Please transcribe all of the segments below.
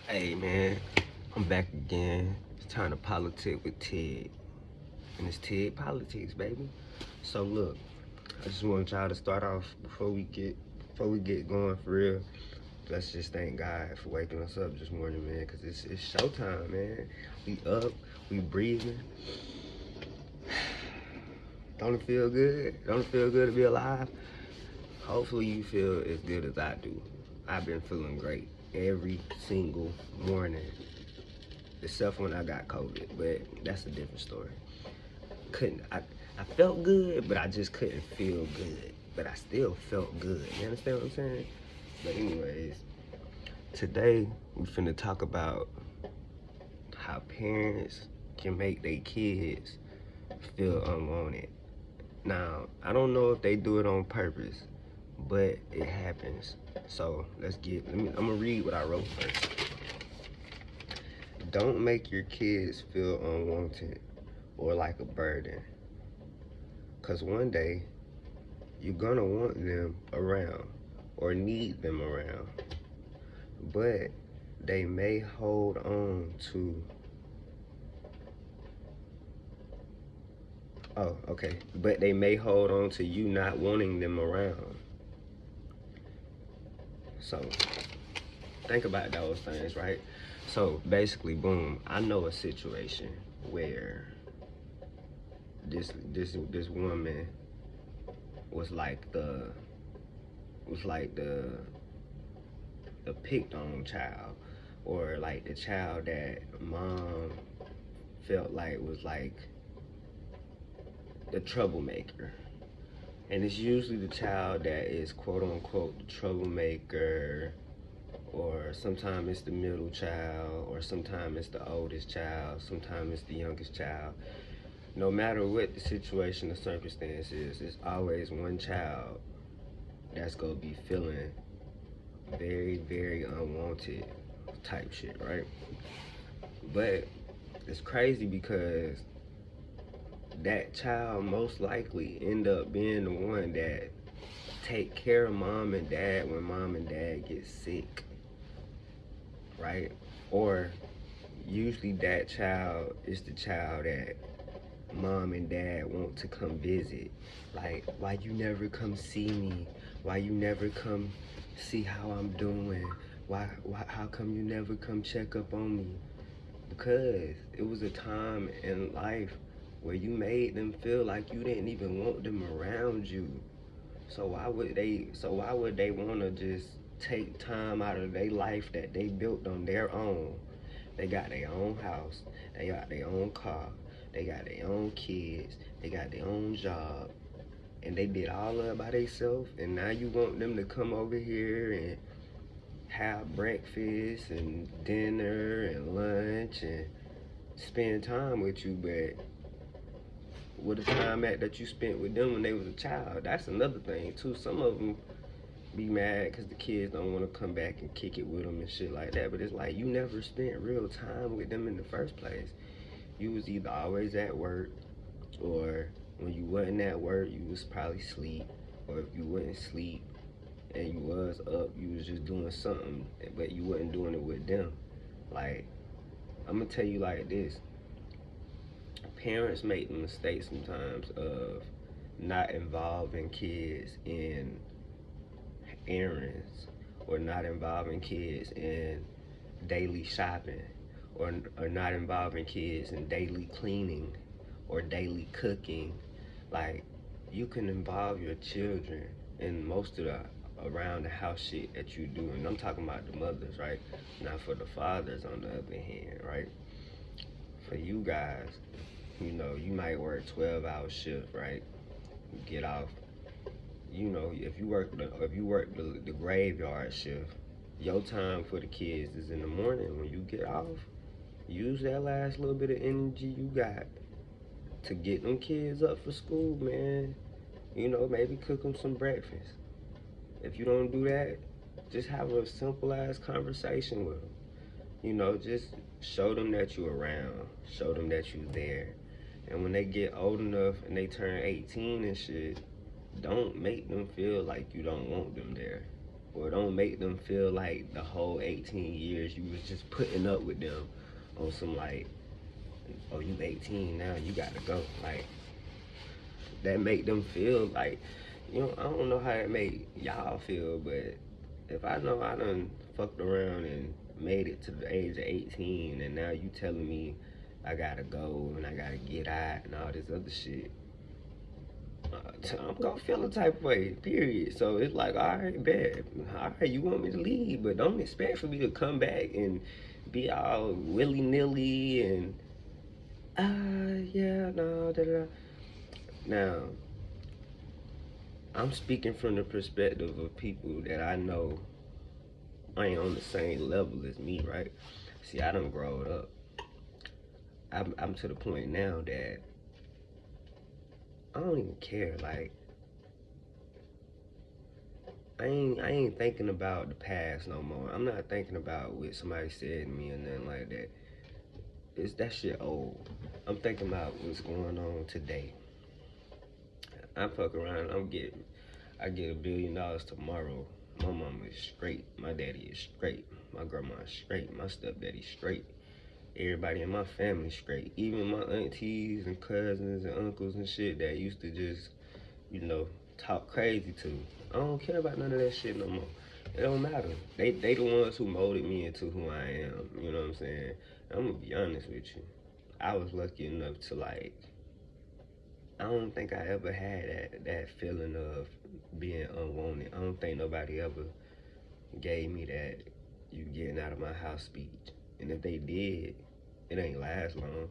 Hey man, I'm back again. It's time to politic with Tig. And it's TiggPolitics, baby. So look, I just want y'all to start off before we get going for real. Let's just thank God for waking us up this morning, man, because it's showtime, man. We up, we breathing. Don't it feel good? Don't it feel good to be alive? Hopefully you feel as good as I do. I've been feeling great every single morning, except when I got COVID, but that's a different story. I felt good, but I just couldn't feel good. But I still felt good. You understand what I'm saying? But anyways, today we finna talk about how parents can make their kids feel unwanted. Now, I don't know if they do it on purpose, but it happens. So I'm gonna read what I wrote first. Don't make your kids feel unwanted or like a burden. Cause one day you're gonna want them around or need them around. But they may hold on to but they may hold on to you not wanting them around. So think about those things, right? So basically, boom, I know a situation where this woman was like the picked on child, or like the child that mom felt like was like the troublemaker. And it's usually the child that is quote unquote the troublemaker, or sometimes it's the middle child, or sometimes it's the oldest child, sometimes it's the youngest child. No matter what the situation or circumstance is, it's always one child that's gonna be feeling very, very unwanted type shit, right? But it's crazy because that child most likely end up being the one that take care of mom and dad when mom and dad get sick, right? Or usually that child is the child that mom and dad want to come visit. Like, why you never come see me? Why you never come see how I'm doing? How come you never come check up on me? Because it was a time in life where you made them feel like you didn't even want them around you. So why would they want to just take time out of their life that they built on their own? They got their own house, they got their own car, they got their own kids, they got their own job, and they did all of it by themselves. And now you want them to come over here and have breakfast and dinner and lunch and spend time with you, but with the time that you spent with them when they was a child. That's another thing too. Some of them be mad because the kids don't want to come back and kick it with them and shit like that. But it's like you never spent real time with them in the first place. You was either always at work, or when you wasn't at work, you was probably asleep. Or if you wasn't asleep and you was up, you was just doing something, but you wasn't doing it with them. Like, I'm gonna tell you like this: parents make the mistake sometimes of not involving kids in errands, or not involving kids in daily shopping, or not involving kids in daily cleaning or daily cooking. Like, you can involve your children in most of the around the house shit that you do. And I'm talking about the mothers, right? Not for the fathers on the other hand, right? For you guys, you might work 12-hour shift, right? You get off, if you work the graveyard shift, your time for the kids is in the morning. When you get off, use that last little bit of energy you got to get them kids up for school, man. Maybe cook them some breakfast. If you don't do that, just have a simple ass conversation with them. Just show them that you're around, show them that you're there. And when they get old enough and they turn 18 and shit, don't make them feel like you don't want them there. or don't make them feel like the whole 18 years you was just putting up with them on some like, oh, you 18 now, you gotta go. Like, that make them feel like, I don't know how it make y'all feel, but if I know I done fucked around and made it to the age of 18 and now you telling me I gotta go and I gotta get out and all this other shit, I'm gonna feel a type of way, period. So it's like, all right, bet. All right, you want me to leave, but don't expect for me to come back and be all willy nilly and, yeah, no, da da. Now, I'm speaking from the perspective of people that I know ain't on the same level as me, right? See, I done grown up. I'm to the point now that I don't even care. Like, I ain't thinking about the past no more. I'm not thinking about what somebody said to me or nothing like that. It's that shit old. I'm thinking about what's going on today. I fuck around. I get $1 billion tomorrow. My mama is straight. My daddy is straight. My grandma is straight. My stepdaddy's straight. Everybody in my family straight. Even my aunties and cousins and uncles and shit that used to just, talk crazy to. I don't care about none of that shit no more. It don't matter. They the ones who molded me into who I am. You know what I'm saying? I'm gonna be honest with you. I was lucky enough to like. I don't think I ever had that feeling of being unwanted. I don't think nobody ever gave me that you getting out of my house speech. And if they did, it ain't last long.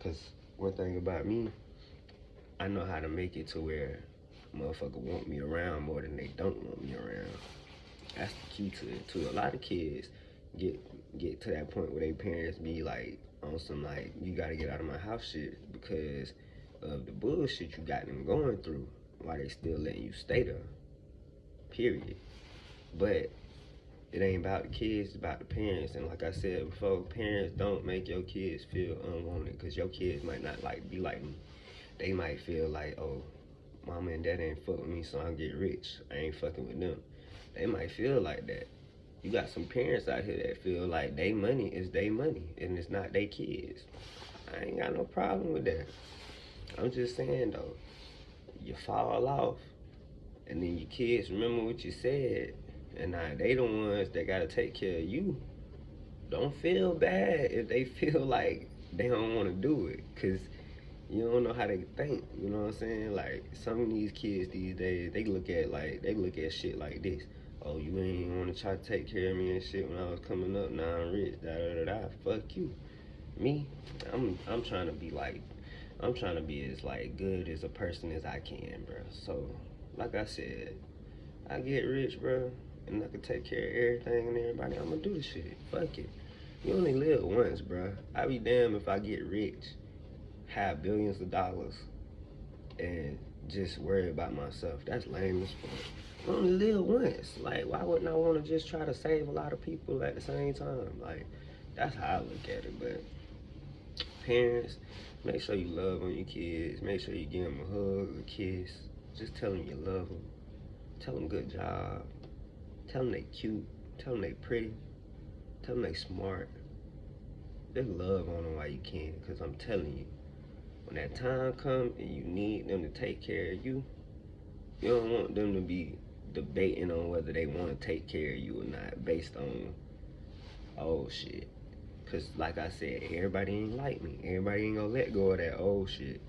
Cause one thing about me, I know how to make it to where motherfucker want me around more than they don't want me around. That's the key to it too. A lot of kids get to that point where their parents be like on some like, you gotta get out of my house shit because of the bullshit you got them going through while they still letting you stay there. Period. But it ain't about the kids, it's about the parents. And like I said before, parents don't make your kids feel unwanted because your kids might not like be like me. They might feel like, oh, mama and dad ain't fuck with me, so I get rich. I ain't fucking with them. They might feel like that. You got some parents out here that feel like they money is they money and it's not they kids. I ain't got no problem with that. I'm just saying though, you fall off and then your kids remember what you said and now they the ones that gotta take care of you. Don't feel bad if they feel like they don't wanna do it, cause you don't know how they think, you know what I'm saying? Like some of these kids these days, they look at shit like this. Oh, you ain't wanna try to take care of me and shit when I was coming up, now I'm rich, da da da da. Fuck you. Me, I'm trying to be like, I'm trying to be as like good as a person as I can, bro. So, like I said, I get rich, bro, and I can take care of everything and everybody. I'ma do the shit. Fuck it. You only live once, bro. I be damned if I get rich, have billions of dollars, and just worry about myself. That's lame as fuck. I only live once. Like, why wouldn't I want to just try to save a lot of people at the same time? Like, that's how I look at it. But parents, make sure you love on your kids. Make sure you give them a hug, a kiss. Just tell them you love them. Tell them good job. Tell them they cute. Tell them they pretty. Tell them they smart. Just love on them while you can, because I'm telling you, when that time comes and you need them to take care of you, you don't want them to be debating on whether they want to take care of you or not based on, oh shit. Cause like I said, everybody ain't like me. Everybody ain't gonna let go of that old shit.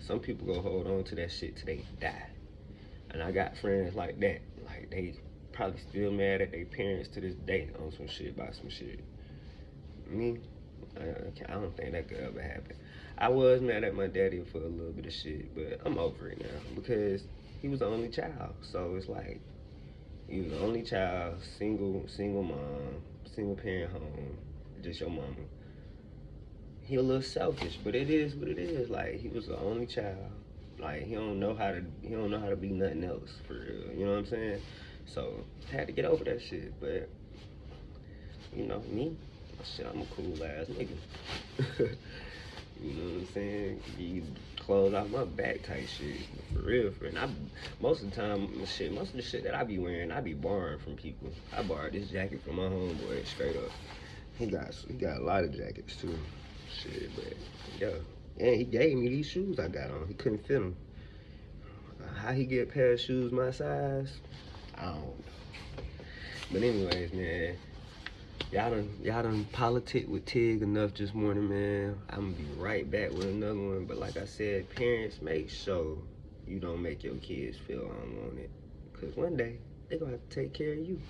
Some people gonna hold on to that shit till they die. And I got friends like that. Like they probably still mad at their parents to this day on some shit about some shit. Me, I don't think that could ever happen. I was mad at my daddy for a little bit of shit, but I'm over it now because he was the only child. So it's like he was the only child, single mom, single parent home, just your mama. He a little selfish, but it is what it is. Like he was the only child. Like he don't know how to be nothing else for real. You know what I'm saying? So had to get over that shit. But me, shit, I'm a cool ass nigga. You know what I'm saying? You clothes off my back type shit. For real, friend. Most of the time, most of the shit that I be wearing, I be borrowing from people. I borrowed this jacket from my homeboy, straight up. He got a lot of jackets too. Shit, but yeah. And he gave me these shoes I got on. He couldn't fit them. How he get a pair of shoes my size? I don't know. But anyways, man, y'all done politic with Tig enough this morning, man. I'm gonna be right back with another one. But like I said, parents, make sure you don't make your kids feel unwanted. Cause one day they gonna have to take care of you.